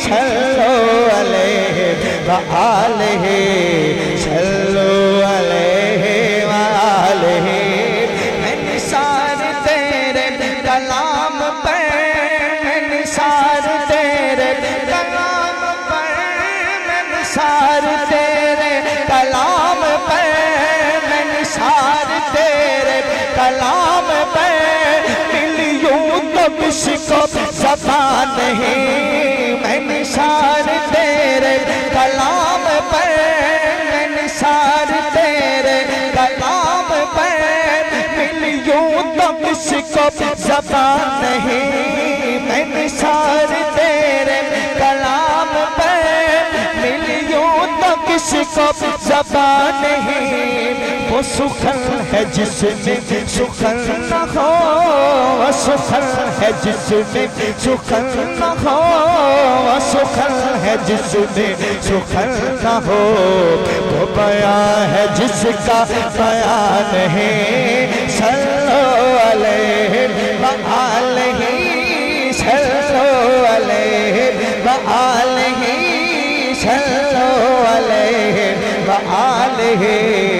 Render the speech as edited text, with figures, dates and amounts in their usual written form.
صلو علیہ وآلہ صلو علیہ وآلہ میں نثار تیرے کلام پر میں نثار تیرے کلام پر میں نثار تیرے کلام پر میں نثار تیرے کلام پر ملیوں تو کس کو زبان نہیں میں نثار تیرے کلام پر میں نثار تیرے کلام پر ملیوں تو کس کو زبان نہیں میں نثار تیرے کلام پر ملیوں تو کس کو زبان نہیں وہ سخن ہے جس میں سخن نہ ہو وہ سخن ہے جس میں سخن نہ ہو وہ سخن ہے جس میں سخن نہ ہو وہ بیان ہے جس کا بیان نہیں صلو علیہ وآلہ صلو علیہ وآلہ صلو علیہ وآلہ